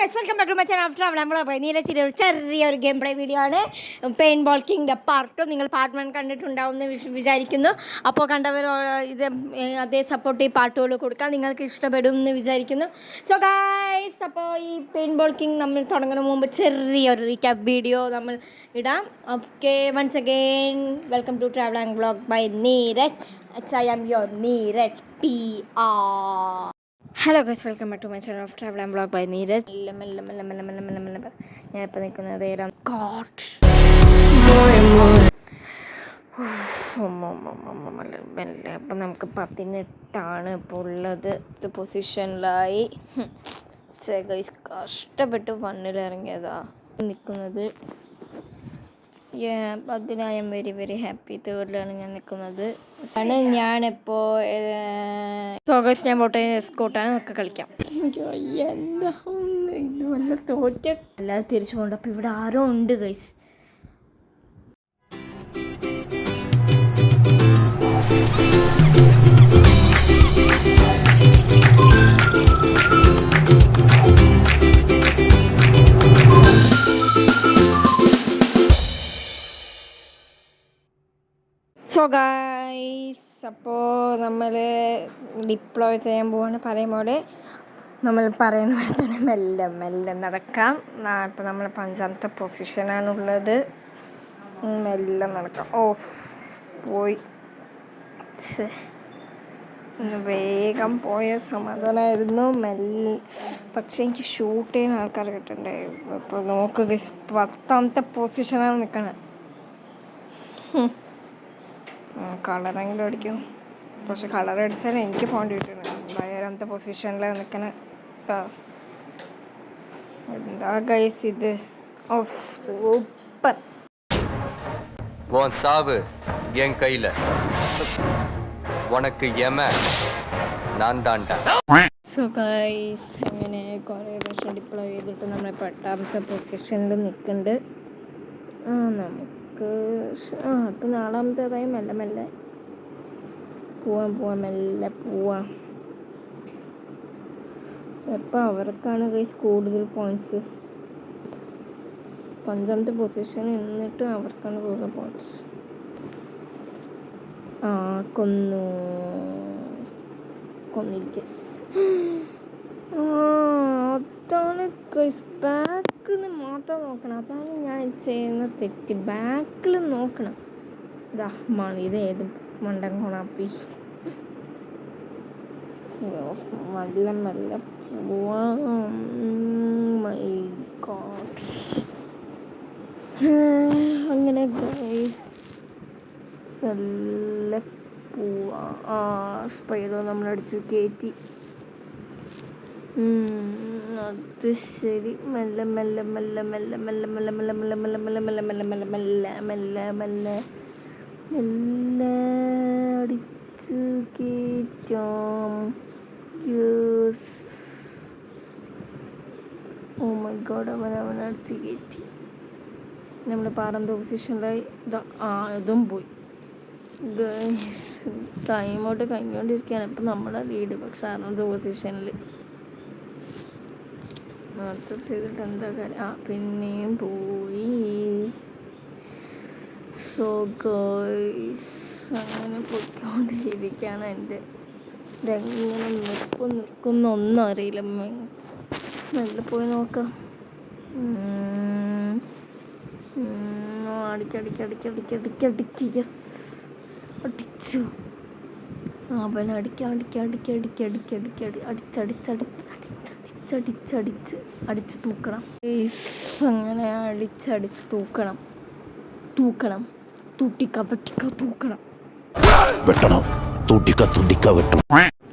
Guys welcome back to my channel after നമ്മൾ നീലച്ചിരി ചെറിയൊരു ഗെയിം പ്ലേ വീഡിയോ ആണ്. പെയിൻ ബോൾ കിങ്ങിൻ്റെ പാർട്ട് 2 നിങ്ങൾ പാർട്ട് 1 കണ്ടിട്ടുണ്ടാവുമെന്ന് വിചാരിക്കുന്നു. അപ്പോൾ കണ്ടവർ ഇത് അതേ സപ്പോർട്ട് ഈ പാർട്ടുകൾ കൊടുക്കാം, നിങ്ങൾക്ക് ഇഷ്ടപ്പെടും എന്ന് വിചാരിക്കുന്നു. സോ ഗൈസ്, അപ്പോൾ ഈ പെയിൻ ബോൾ കിങ് നമ്മൾ തുടങ്ങുന്ന മുമ്പ് ചെറിയൊരു റീക്യാപ്പ് വീഡിയോ നമ്മൾ ഇടാം. Okay, once again welcome to travel and vlog by Neeraj. I am your Neeraj PR. Hello guys, welcome back to my channel of travel and vlog by Neeraj. ഞാനിപ്പോൾ നിൽക്കുന്നത് മെല്ലെ. അപ്പം നമുക്ക് 18 ഇപ്പോൾ ഉള്ളത്. പൊസിഷനിലായി ഗൈസ്, കഷ്ടപ്പെട്ട് വണ്ണിലിറങ്ങിയതാ നിൽക്കുന്നത്. അതിന് I am very very happy. തേർഡിലാണ് ഞാൻ നിൽക്കുന്നത്. ഞാനിപ്പോൾ ഓഗസ്റ്റ് ഞാൻ പോട്ടെ എസ്കോട്ടാണ്, നമുക്ക് കളിക്കാം. എനിക്ക് എന്താ ഇത് വല്ല തോറ്റ അല്ലാതെ തിരിച്ചു പോകണ്ട. അപ്പോൾ ഇവിടെ ആരോ ഉണ്ട് ഗൈസ്. സോ ഗൈസ്, അപ്പോൾ നമ്മൾ ഡിപ്ലോയ് ചെയ്യാൻ പോവാണ്. പറയുമ്പോൾ നമ്മൾ പറയുന്ന പോലെ തന്നെ മെല്ലെ മെല്ലെ നടക്കാം. ഇപ്പോൾ നമ്മൾ 5ാമത്തെ പൊസിഷനാണുള്ളത്. മെല്ലെ നടക്കാം. ഓഫ് പോയി, വേഗം പോയ സമാധാനമായിരുന്നു. പക്ഷേ എനിക്ക് ഷൂട്ട് ചെയ്യുന്ന ആൾക്കാർ കിട്ടണ്ടായിരുന്നു. അപ്പോൾ നോക്കുക, 10ാമത്തെ പൊസിഷനാണ് നിൽക്കണത്. കളറെങ്കിലും അടിക്കും, പക്ഷെ കളർ അടിച്ചാൽ എനിക്ക് പോകേണ്ടി കിട്ടുന്നത്. 5ാമത്തെ പൊസിഷനിലാണ് നിൽക്കണ. എന്താ ഗൈസ് ഇത്? Of, super. சாவு என் கையில, உனக்கு நான் தாண்டா. സോ ഗൈസ്, അങ്ങനെ കുറേ പ്രാവശ്യം ഡിപ്ലോയ് ചെയ്തിട്ട് നമ്മൾ 8ാമത്തെ പൊസിഷനിൽ നിൽക്കുന്നുണ്ട്. നമുക്ക് ഇപ്പം 4ാമത്തേതായി മെല്ലെ മെല്ലെ പോവാം മെല്ലെ പോവാം. എപ്പോൾ അവർക്കാണ് ഗൈസ് കൂടുതൽ പോയിൻറ്റ്സ്. 5ാമത്തെ പൊസിഷൻ എന്നിട്ട് അവർക്കാണ് കൂടുതൽ പോയിൻറ്റ്സ്. കൊന്നിരിക്കസ്. അതാണ് ഗൈസ്, ബാക്കിൽ മാത്രം നോക്കണം. അതാണ് ഞാൻ ചെയ്യുന്ന തെറ്റ്. ബാക്കിൽ നോക്കണം. ഇത് ഏത് മണ്ടൻ കൊണാപ്പി. മെല്ലെ മെല്ലെ പോവാം. My God. അങ്ങനെ ഗൈസ് മെല്ലെ പോവാം. സ്പൈഡോ നമ്മളടിച്ച് കയറ്റി. അത് ശരി. മെല്ലെ മെല്ലെ മെല്ലെ മെല്ലെ മെല്ലെ മെല്ലെ മെല്ലെ മെല്ലെ മെല്ലെ മെല്ലെ മെല്ലെ മെല്ലെ മെല്ലെ മെല്ലെ മെല്ലെ മെല്ലെ മെല്ലെ അടിച്ച് കയറ്റാം. ഓ മൈ ഗോഡ്, അവനടിച്ച് കയറ്റി. നമ്മൾ 6ാമത്തെ പൊസിഷനിലായി. അതും പോയി ഗൈസ്. ടൈമോട്ട് കഴിഞ്ഞുകൊണ്ടിരിക്കുകയാണ്. ഇപ്പം നമ്മളെ ലീഡ്. പക്ഷെ 6ാമത്തെ പൊസിഷനിൽ മാത്രം ചെയ്തിട്ട് എന്താ കാര്യം? പിന്നെയും പോയി. സോ ഗൈസ്, അങ്ങനെ പൊയ്ക്കൊണ്ടിരിക്കുകയാണ്. ഇതെങ്ങനെ നിൽക്കുന്നൊന്നും അറിയില്ല. മെല്ലെ പോയി നോക്കാം. അടിച്ചു. അവൻ അടിച്ച് തൂക്കണം. അങ്ങനെ അടിച്ച് തൂക്കണം.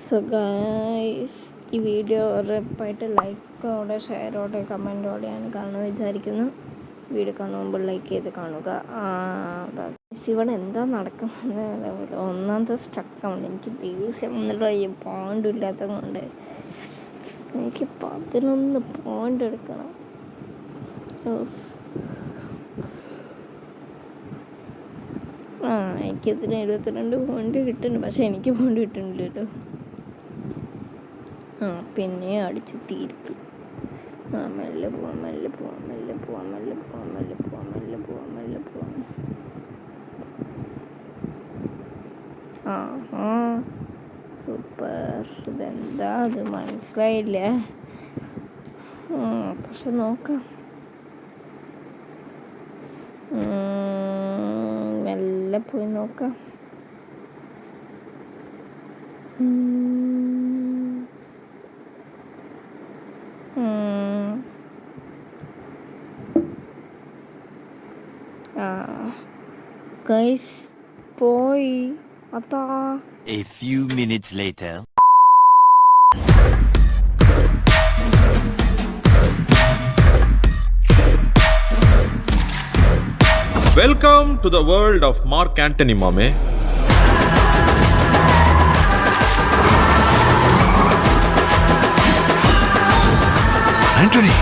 സോ ഗൈസ്, ഈ വീഡിയോ ഉറപ്പായിട്ട് ലൈക്കോടെ ഷെയറോടെ കമൻറ്റോടെയാണ് കാണുന്നത് വിചാരിക്കുന്നു. വീഡിയോ കാണുന്ന മുമ്പ് ലൈക്ക് ചെയ്ത് കാണുക. ഇവിടെ എന്താ നടക്കുന്നത്? 1ാമത്തെ സ്റ്റക്കാണ്. എനിക്ക് ദേഷ്യം വന്നിട്ട് പോയിൻ്റ് ഇല്ലാത്തത് കൊണ്ട് എനിക്ക് 11 പോയിൻ്റ് എടുക്കണം. എനിക്കതിന് 72 പോയിൻ്റ് കിട്ടുന്നുണ്ട്, പക്ഷെ എനിക്ക് പോയിൻ്റ് കിട്ടുന്നില്ല കേട്ടോ. പിന്നെ അടിച്ച് തീർത്തു. മെല്ലെ പോവാം മെല്ലെ പോവാം മെല്ലെ പോവാം മെല്ലെ പോവാം മെല്ലെ പോവാം മെല്ലെ പോവാം മെല്ലെ പോവാം. സൂപ്പർ. ഇതെന്താ അത് മനസ്സിലായില്ല, പക്ഷെ നോക്കാം. മെല്ലെ പോയി നോക്കാം. ഗൈസ് പോയി അതാ. A few minutes later. Welcome to the world of Mark Antony, Mame. Antony.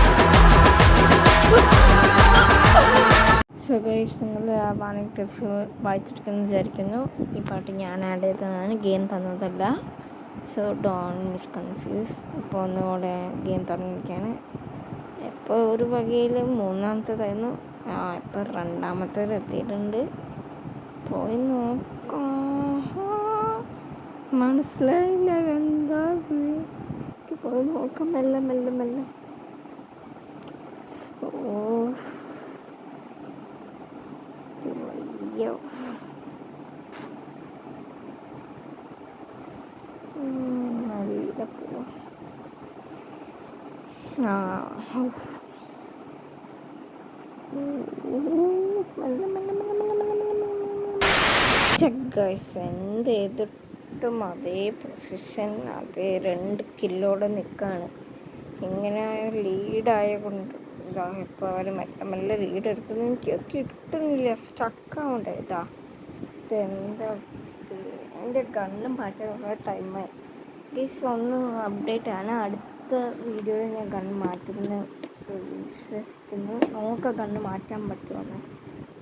So guys, നിങ്ങൾ വാണിംഗ് ടിപ്സ് വായിച്ചിരിക്കുന്നു വിചാരിക്കുന്നു. ഈ പാട്ട് ഞാൻ ആഡ് ചെയ്തതാണ്, ഗെയിം തന്നതല്ല. So don't miss confuse. ഇപ്പോൾ ഒന്നുകൂടെ ഗെയിം തുടങ്ങിയിരിക്കുകയാണ്. ഇപ്പോൾ ഒരു വകയിൽ മൂന്നാമത്തേതായിരുന്നു, ഇപ്പോൾ രണ്ടാമത്തേത് എത്തിയിട്ടുണ്ട്. പോയി നോക്കാം. മനസ്സിലായില്ല എന്താ പോയി നോക്കാം. മെല്ലെ മെല്ലെ മെല്ലെ. അയ്യോ, നല്ല പോവാ. എന്ത് ചെയ്തിട്ടും അതേ പൊസിഷൻ, അതേ 2 കിലോടെ നിൽക്കുകയാണ്. ഇങ്ങനെ ലീഡായ കൊണ്ട് ഇതാ ഇപ്പോൾ അവർ മെല്ലെ ലീഡ് എടുക്കുന്നത് എനിക്ക് കിട്ടുന്നില്ല, സ്റ്റക്കാവണ്ടേ. ഇതെന്താ എൻ്റെ ഗണ്ണും മാറ്റാൻ കുറേ ടൈമായി. പ്ലീസ് ഒന്ന് അപ്ഡേറ്റ് ആണ്. അടുത്ത വീഡിയോയിൽ ഞാൻ ഗണ്ണ് മാറ്റുമെന്ന് വിശ്വസിക്കുന്നു. നോക്കാം ഗണ്ണ് മാറ്റാൻ പറ്റുമെന്ന്.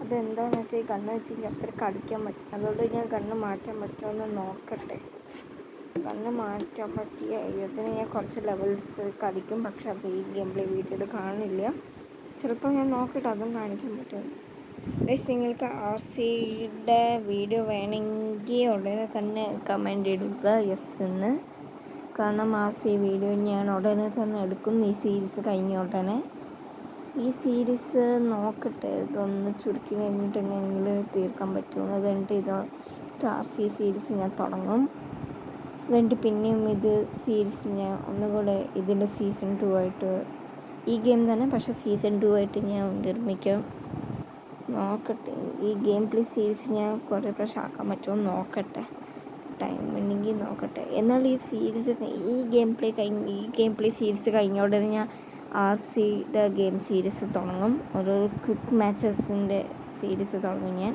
അതെന്താണെന്ന് വെച്ചാൽ ഈ ഗണ്ണ് വെച്ച് അത്രയ്ക്ക് അടിക്കാൻ പറ്റും. അതുകൊണ്ട് ഞാൻ ഗണ്ണ് മാറ്റാൻ പറ്റുമെന്ന് നോക്കട്ടെ. ഗണ്ണ് മാറ്റാൻ പറ്റിയ ഇതിന് ഞാൻ കുറച്ച് ലെവൽസ് കടിക്കും, പക്ഷെ അത് ഈ ഗെയിം പ്ലേ വീഡിയോയിൽ കാണില്ല. ചിലപ്പോൾ ഞാൻ നോക്കട്ടെ അതും കാണിക്കാൻ പറ്റും. നിങ്ങൾക്ക് RCയുടെ വീഡിയോ വേണമെങ്കിൽ ഉടനെ തന്നെ കമൻ്റ് ഇടുക യെസ് എന്ന്. കാരണം RC വീഡിയോ ഞാൻ ഉടനെ തന്നെ എടുക്കും, ഈ സീരീസ് കഴിഞ്ഞ ഉടനെ. ഈ സീരീസ് നോക്കട്ടെ, ഇതൊന്ന് ചുരുക്കി കഴിഞ്ഞിട്ട് എങ്ങനെയെങ്കിലും തീർക്കാൻ പറ്റുമോ. അത് കഴിഞ്ഞിട്ട് RC സീരീസ് ഞാൻ തുടങ്ങും. അതുകൊണ്ട് പിന്നെയും ഇത് സീരീസ് ഞാൻ ഒന്നുകൂടെ ഇതിൻ്റെ സീസൺ 2 ആയിട്ട്, ഈ ഗെയിം തന്നെ പക്ഷേ സീസൺ 2 ആയിട്ട് ഞാൻ നിർമ്മിക്കാം. നോക്കട്ടെ, ഈ ഗെയിം പ്ലേ സീരീസ് ഞാൻ കുറേ പ്രാവശ്യം ആക്കാൻ പറ്റുമോ നോക്കട്ടെ, ടൈം ഉണ്ടെങ്കിൽ നോക്കട്ടെ. എന്നാൽ ഈ സീരീസ് ഈ ഗെയിം പ്ലേ സീരീസ് കഴിഞ്ഞ ഉടനെ ഞാൻ RCയുടെ ഗെയിം സീരീസ് തുടങ്ങും. ഒരു ക്വിക്ക് മാച്ചസിൻ്റെ സീരീസ് തുടങ്ങും ഞാൻ.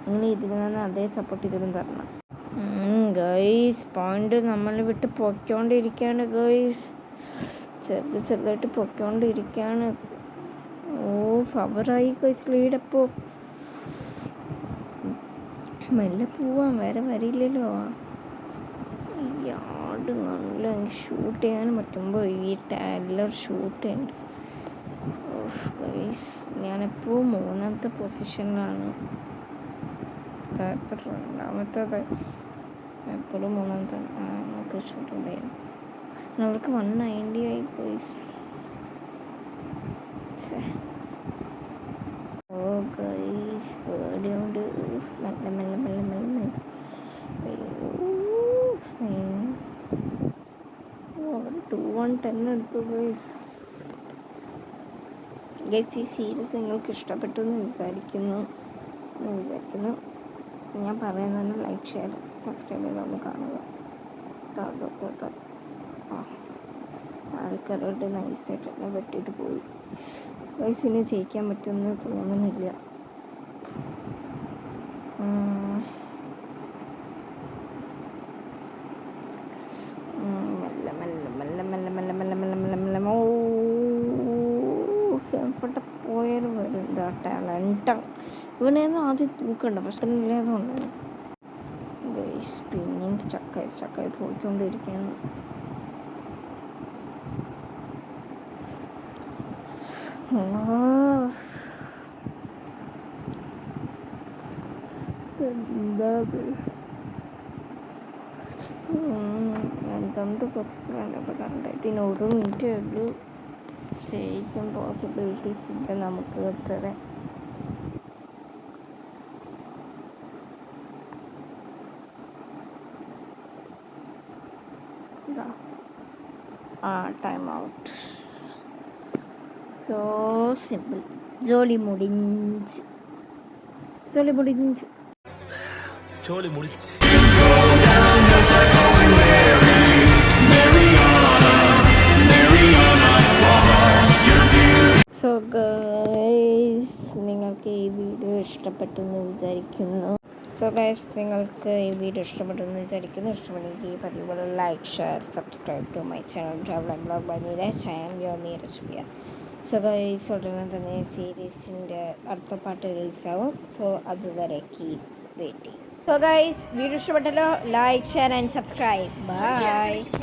നിങ്ങൾ ഇതിൽ നിന്ന് അതേ സപ്പോർട്ട് ഇതിലും തരണം. ഗൈസ്, പോയിന്റ് നമ്മൾ വിട്ട് പൊയ്ക്കൊണ്ടിരിക്കുകയാണ് ഗൈസ്, ചെറുതായിട്ട് പൊയ്ക്കൊണ്ടിരിക്കുകയാണ്. ഫവറായി ഗൈസ് ലീഡപ്പോൾ. മെല്ലെ പോവാം, വേറെ വരില്ലല്ലോ. യാർഡ് നല്ല ഷൂട്ട് ചെയ്യാനും പറ്റുമ്പോൾ ഈ ടാലർ ഷൂട്ട് ചെയ്യുന്നുണ്ട്. ഗൈസ്, ഞാനിപ്പോൾ 3ാമത്തെ പൊസിഷനിലാണ്. ഇപ്പോൾ 2ാമത്തേത്, എപ്പോഴും 3ാമത്തെ നമുക്ക് ഷൂട്ട് ഉണ്ടായിരുന്നു. അവർക്ക് 190 ആയി ഗൈസ്. ഗൈസ് പേടിയുണ്ട്. മെല്ലെ മെല്ലെ മെല്ലെ മെല്ലെ അവർ 2-1-10 എടുത്തു ഗൈസ്. ഈ സീരീസ് നിങ്ങൾക്ക് ഇഷ്ടപ്പെട്ടു എന്ന് വിചാരിക്കുന്നു. ഞാൻ പറയുന്നത് ലൈക്ക്, ഷെയർ, സബ്സ്ക്രൈബ് ചെയ്തൊന്ന് കാണുക. ആൾക്കാരോട് നൈസായിട്ട് തന്നെ വെട്ടിയിട്ട് പോയി. വയസ്സിനെ ജയിക്കാൻ പറ്റുമെന്ന് തോന്നുന്നില്ല. മെല്ലെ മെല്ലെ മെല്ലെ മെല്ലെ മെല്ലെ മെല്ലെ മെല്ലെ മെല്ലെ മെല്ലെ എവിടെ പോയാലും വരും. എന്താ ടാലൻ്റാണ് ഇവനെയൊന്നും ആദ്യം തൂക്കണ്ട, പക്ഷെ ഇല്ലാതെ ഗൈസ് പിന്നെയും സ്റ്റക്കായി പോയിക്കൊണ്ടിരിക്കുകയാണ്. അഞ്ചാമത്തെ പൊസിഷനാണ് ഇപ്പോൾ കറണ്ടായിട്ട് ഇനി 1 മിനിറ്റേ ഉള്ളൂ. ശരിക്കും പോസിബിലിറ്റീസ് ഇല്ല നമുക്ക് അത്ര. Time out. So simple. ജോലി മുടിഞ്ച്. സോ ഗൈസ്, നിങ്ങൾക്ക് ഈ വീഡിയോ ഇഷ്ടപ്പെട്ടെന്ന് വിചാരിക്കുന്നു. ഇഷ്ടപ്പെട്ടെങ്കിൽ പതിവുപോലെ like, share, subscribe to my channel travel and vlog by Neeraj. I am your Neeraj Priya. So guys, ഉടനെ തന്നെ സീരീസിൻ്റെ അടുത്ത പാട്ട് റിലീസാവും. സോ അതുവരെ keep waiting. So guys, video ഇഷ്ടപ്പെട്ടല്ലോ, like, share and subscribe. By.